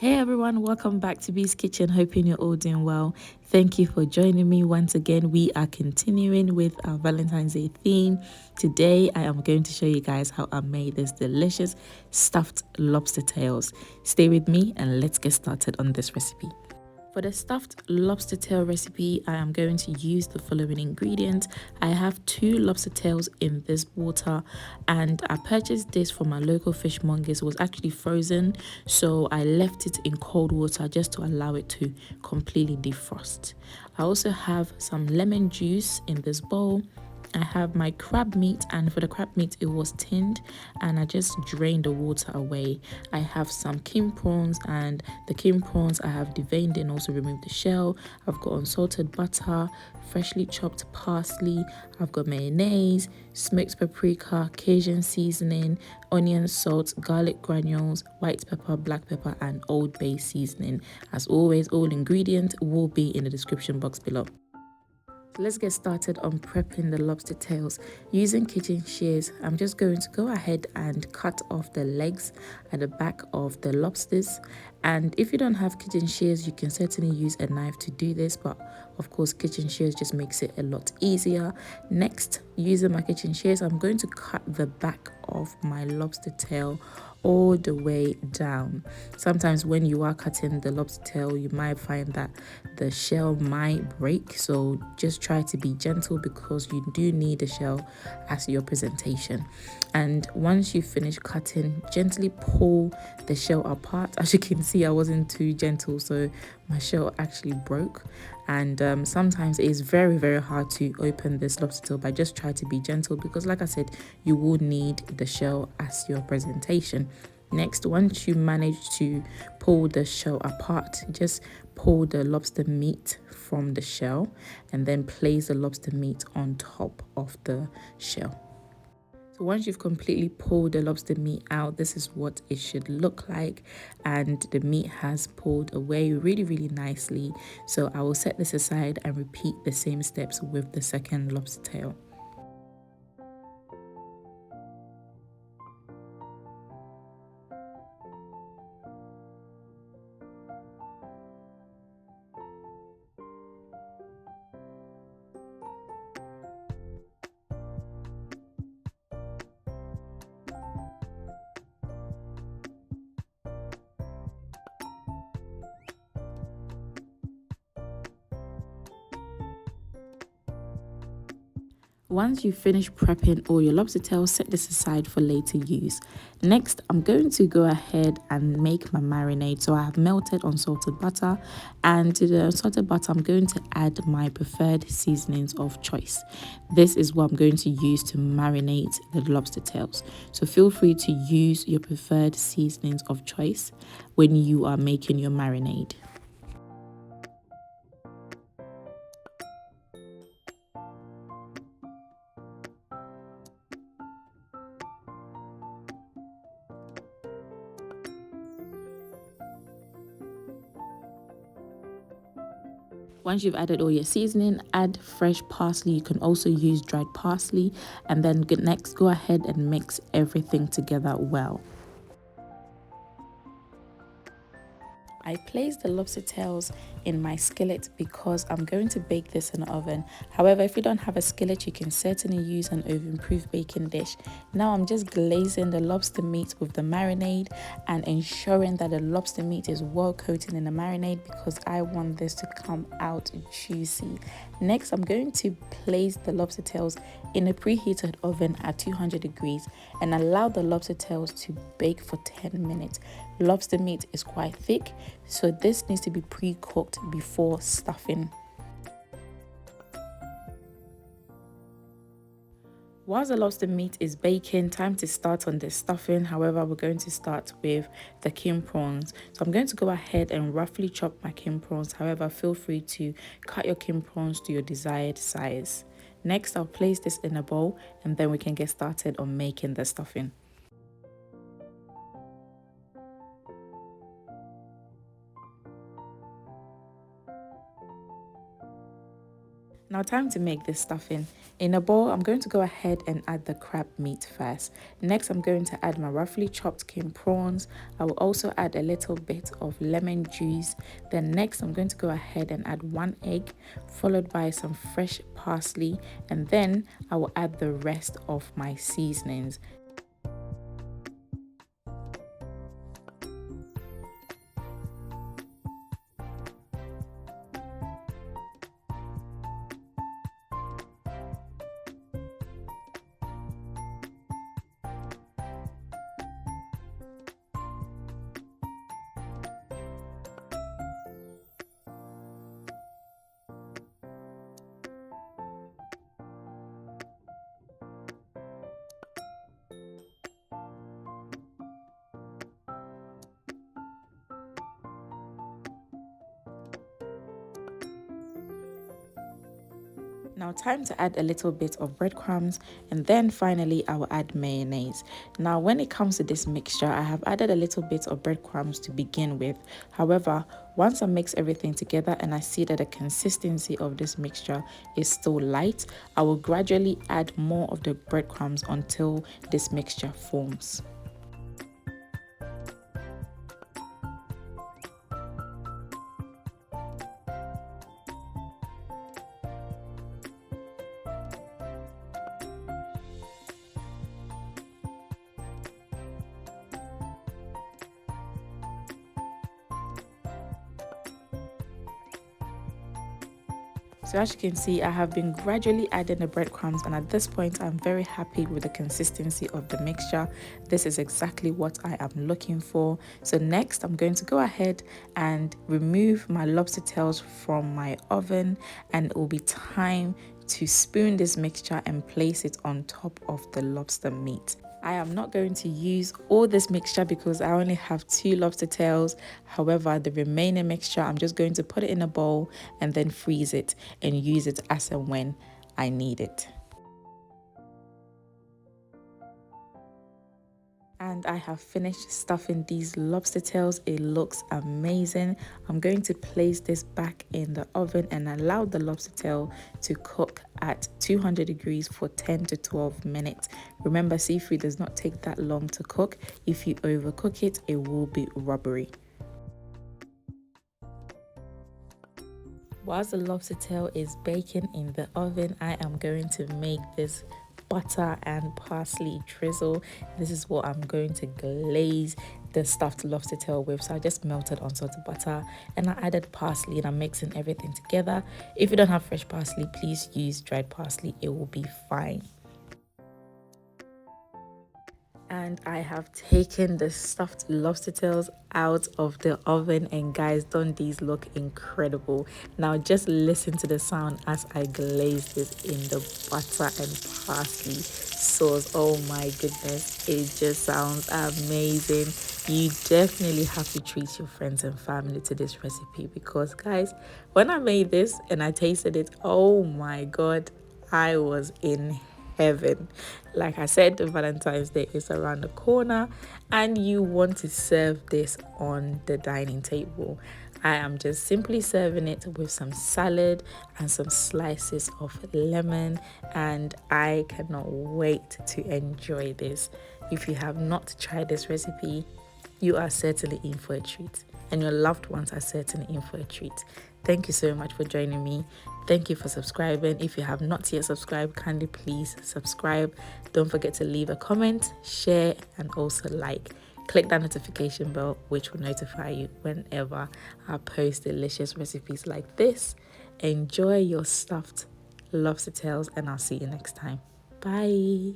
Hey everyone, welcome back to Bee's Kitchen. Hoping you're all doing well. Thank you for joining me once again. We are continuing with our Valentine's Day theme. Today I am going to show you guys how I made this delicious stuffed lobster tails. Stay with me and let's get started on this recipe. For the stuffed lobster tail recipe, I am going to use the following ingredients. I have 2 lobster tails in this water, and I purchased this from my local fishmongers. It was actually frozen, so I left it in cold water just to allow it to completely defrost. I also have some lemon juice in this bowl. I have my crab meat, and for the crab meat it was tinned and I just drained the water away. I have some king prawns, and the king prawns I have deveined and also removed the shell. I've got unsalted butter, freshly chopped parsley, I've got mayonnaise, smoked paprika, Cajun seasoning, onion salt, garlic granules, white pepper, black pepper and Old Bay seasoning. As always, all ingredients will be in the description box below. So let's get started on prepping the lobster tails. Using kitchen shears, I'm just going to go ahead and cut off the legs at the back of the lobsters. And if you don't have kitchen shears, you can certainly use a knife to do this, but of course kitchen shears just makes it a lot easier. Next, using my kitchen shears, I'm going to cut the back of my lobster tail all the way down. Sometimes when you are cutting the lobster tail, you might find that the shell might break, so just try to be gentle because you do need the shell as your presentation. And once you finish cutting, gently pull the shell apart. As you can see, I wasn't too gentle, so my shell actually broke. And sometimes it is very hard to open this lobster tail, but just try to be gentle because like I said, you will need the shell as your presentation. Next, once you manage to pull the shell apart, just pull the lobster meat from the shell and then place the lobster meat on top of the shell. So once you've completely pulled the lobster meat out, this is what it should look like, and the meat has pulled away really nicely. So I will set this aside and repeat the same steps with the second lobster tail. Once you finish prepping all your lobster tails, set this aside for later use. Next, I'm going to go ahead and make my marinade. So I have melted unsalted butter, and to the unsalted butter, I'm going to add my preferred seasonings of choice. This is what I'm going to use to marinate the lobster tails. So feel free to use your preferred seasonings of choice when you are making your marinade. Once you've added all your seasoning, add fresh parsley. You can also use dried parsley, and then next go ahead and mix everything together well. I placed the lobster tails in my skillet because I'm going to bake this in the oven. However, if you don't have a skillet, you can certainly use an oven-proof baking dish. Now I'm just glazing the lobster meat with the marinade and ensuring that the lobster meat is well coated in the marinade because I want this to come out juicy. Next, I'm going to place the lobster tails in a preheated oven at 200 degrees and allow the lobster tails to bake for 10 minutes. Lobster meat is quite thick, so this needs to be pre-cooked before stuffing. Whilst the lobster meat is baking, time to start on the stuffing. However, we're going to start with the king prawns. So I'm going to go ahead and roughly chop my king prawns. However, feel free to cut your king prawns to your desired size. Next, I'll place this in a bowl and then we can get started on making the stuffing. Now time to make this stuffing. In a bowl, I'm going to go ahead and add the crab meat first. Next, I'm going to add my roughly chopped king prawns. I will also add a little bit of lemon juice. Then next, I'm going to go ahead and add 1 egg, followed by some fresh parsley. And then I will add the rest of my seasonings. Now time to add a little bit of breadcrumbs, and then finally I will add mayonnaise. Now when it comes to this mixture, I have added a little bit of breadcrumbs to begin with. However, once I mix everything together and I see that the consistency of this mixture is still light, I will gradually add more of the breadcrumbs until this mixture forms. So as you can see, I have been gradually adding the breadcrumbs, and at this point I'm very happy with the consistency of the mixture. This is exactly what I am looking for. So next I'm going to go ahead and remove my lobster tails from my oven, and it will be time to spoon this mixture and place it on top of the lobster meat. I am not going to use all this mixture because I only have 2 lobster tails. However, the remaining mixture, I'm just going to put it in a bowl and then freeze it and use it as and when I need it. And I have finished stuffing these lobster tails. It looks amazing. I'm going to place this back in the oven and allow the lobster tail to cook at 200 degrees for 10 to 12 minutes. Remember, seafood does not take that long to cook. If you overcook it, it will be rubbery. Whilst the lobster tail is baking in the oven, I am going to make this butter and parsley drizzle. This is what I'm going to glaze the stuffed lobster tail with. So I just melted unsalted butter and I added parsley, and I'm mixing everything together. If you don't have fresh parsley, please use dried parsley. It will be fine. And I have taken the stuffed lobster tails out of the oven, and guys, don't these look incredible? Now just listen to the sound as I glaze this in the butter and parsley sauce. Oh my goodness, it just sounds amazing. You definitely have to treat your friends and family to this recipe, because guys, when I made this and I tasted it, oh my god, I was in heaven. Like I said, Valentine's Day is around the corner and you want to serve this on the dining table. I am just simply serving it with some salad and some slices of lemon, and I cannot wait to enjoy this. If you have not tried this recipe, you are certainly in for a treat, and your loved ones are certainly in for a treat. Thank you so much for joining me. Thank you for subscribing. If you have not yet subscribed, kindly please subscribe. Don't forget to leave a comment, share, and also like. Click that notification bell, which will notify you whenever I post delicious recipes like this. Enjoy your stuffed lobster tails, and I'll see you next time. Bye.